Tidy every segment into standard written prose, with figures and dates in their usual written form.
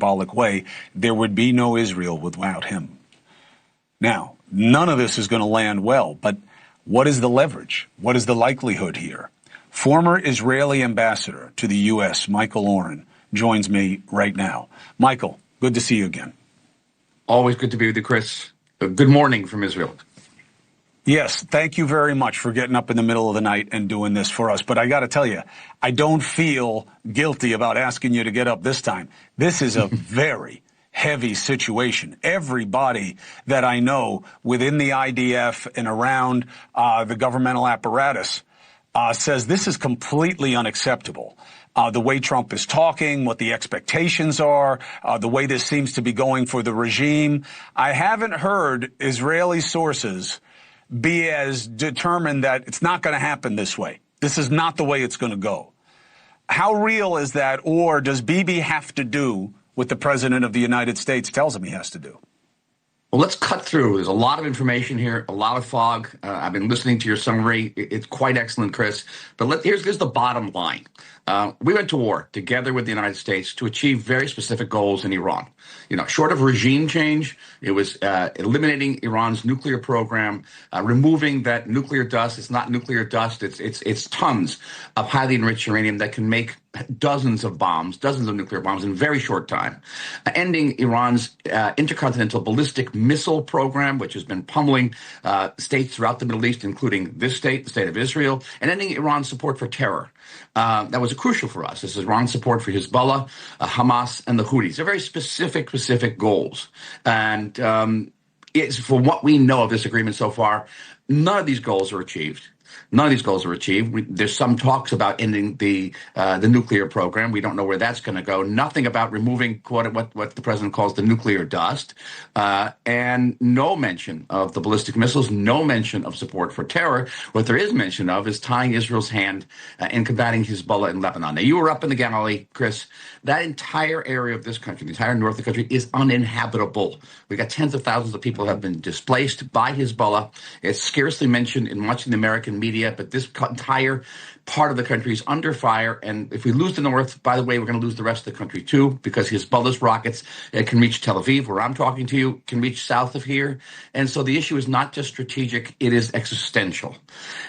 symbolic way. There would be no Israel without him. Now, none of this is going to land well, but what is the leverage? What is the likelihood here? Former Israeli ambassador to the U.S., Michael Oren, joins me right now. Michael, good to see you again. Always good to be with you, Chris. Good morning from Israel. Yes, thank you very much for getting up in the middle of the night and doing this for us. But I got to tell you, I don't feel guilty about asking you to get up this time. This is a very heavy situation. Everybody that I know within the IDF and around the governmental apparatus says this is completely unacceptable. The way Trump is talking, what the expectations are, the way this seems to be going for the regime. I haven't heard Israeli sources be as determined that it's not going to happen this way. This is not the way it's going to go. How real is that, or does Bibi have to do what the President of the United States tells him he has to do? Well, let's cut through. There's a lot of information here, a lot of fog. I've been listening to your summary. It's quite excellent, Chris. But here's the bottom line. We went to war together with the United States to achieve very specific goals in Iran. Short of regime change, it was eliminating Iran's nuclear program, removing that nuclear dust. It's not nuclear dust. It's tons of highly enriched uranium that can make dozens of nuclear bombs in a very short time, ending Iran's intercontinental ballistic missile program, which has been pummeling states throughout the Middle East, including this state, the state of Israel, and ending Iran's support for terror. That was crucial for us. This is Iran's support for Hezbollah, Hamas, and the Houthis. They're very specific goals. And it's for what we know of this agreement so far, none of these goals are achieved. None of these goals are achieved. There's some talks about ending the nuclear program. We don't know where that's going to go. Nothing about removing what the president calls the nuclear dust, and no mention of the ballistic missiles. No mention of support for terror. What there is mention of is tying Israel's hand in combating Hezbollah in Lebanon. Now, you were up in the Galilee, Chris. That entire area of this country, the entire north of the country, is uninhabitable. We got tens of thousands of people who have been displaced by Hezbollah. It's scarcely mentioned in much of the American media, but this entire part of the country is under fire. And if we lose the north, by the way, we're going to lose the rest of the country too, because Hezbollah's rockets can reach Tel Aviv, where I'm talking to you, can reach south of here. And so the issue is not just strategic, it is existential.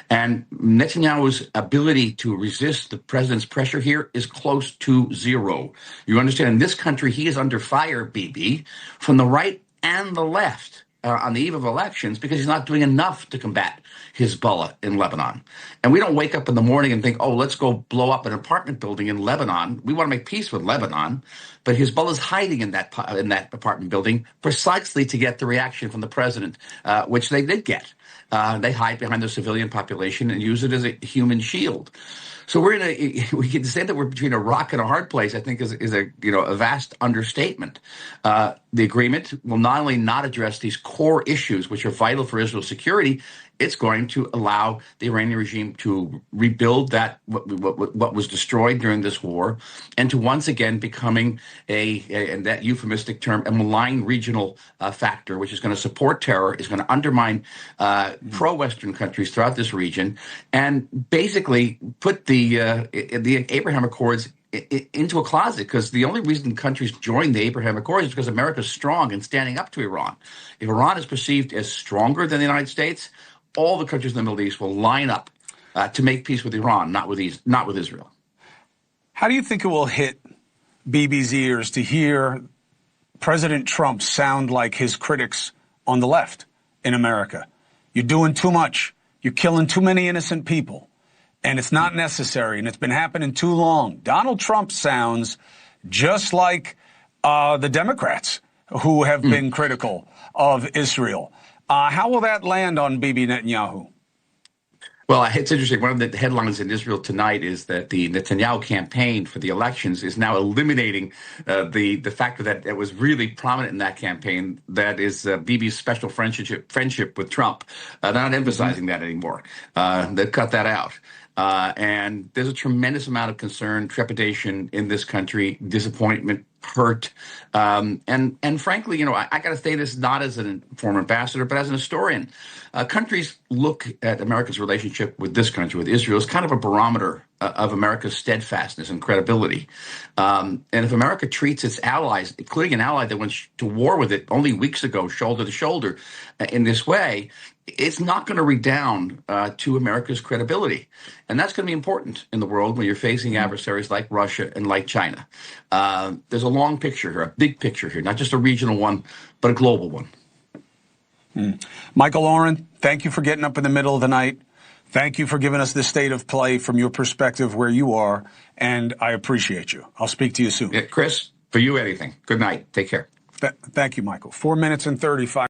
And Netanyahu's ability to resist the president's pressure here is close to zero. You understand, in this country, he is under fire, Bibi, from the right and the left. On the eve of elections, because he's not doing enough to combat Hezbollah in Lebanon. And we don't wake up in the morning and think, oh, let's go blow up an apartment building in Lebanon. We want to make peace with Lebanon. But Hezbollah is hiding in that apartment building precisely to get the reaction from the president, which they did get. They hide behind the civilian population and use it as a human shield. So we can say that we're between a rock and a hard place, I think is a vast understatement. The agreement will not only not address these core issues, which are vital for Israel's security, it's going to allow the Iranian regime to rebuild that what was destroyed during this war, and to once again becoming and that euphemistic term, a malign regional factor, which is going to support terror, is going to undermine pro-Western countries throughout this region, and basically put the Abraham Accords into a closet, because the only reason countries join the Abraham Accords is because America's strong and standing up to Iran. If Iran is perceived as stronger than the United States, all the countries in the Middle East will line up to make peace with Iran, not with Israel. How do you think it will hit Bibi's ears to hear President Trump sound like his critics on the left in America? You're doing too much. You're killing too many innocent people. And it's not necessary, and it's been happening too long. Donald Trump sounds just like the Democrats who have been critical of Israel. How will that land on Bibi Netanyahu? Well, it's interesting. One of the headlines in Israel tonight is that the Netanyahu campaign for the elections is now eliminating the factor that it was really prominent in that campaign, that is Bibi's special friendship with Trump. They're not emphasizing that anymore. They've cut that out. And there's a tremendous amount of concern, trepidation in this country, disappointment, hurt. And frankly, I got to say this not as a former ambassador, but as an historian. Countries look at America's relationship with this country, with Israel, as kind of a barometer of America's steadfastness and credibility. And if America treats its allies, including an ally that went to war with it only weeks ago, shoulder to shoulder, in this way, it's not going to redound to America's credibility. And that's going to be important in the world when you're facing adversaries like Russia and like China. There's a long picture here, a big picture here, not just a regional one, but a global one. Michael Oren, thank you for getting up in the middle of the night. Thank you for giving us the state of play from your perspective where you are, and I appreciate you. I'll speak to you soon. Chris, for you, anything. Good night. Take care. Thank you, Michael. 4 minutes and 35.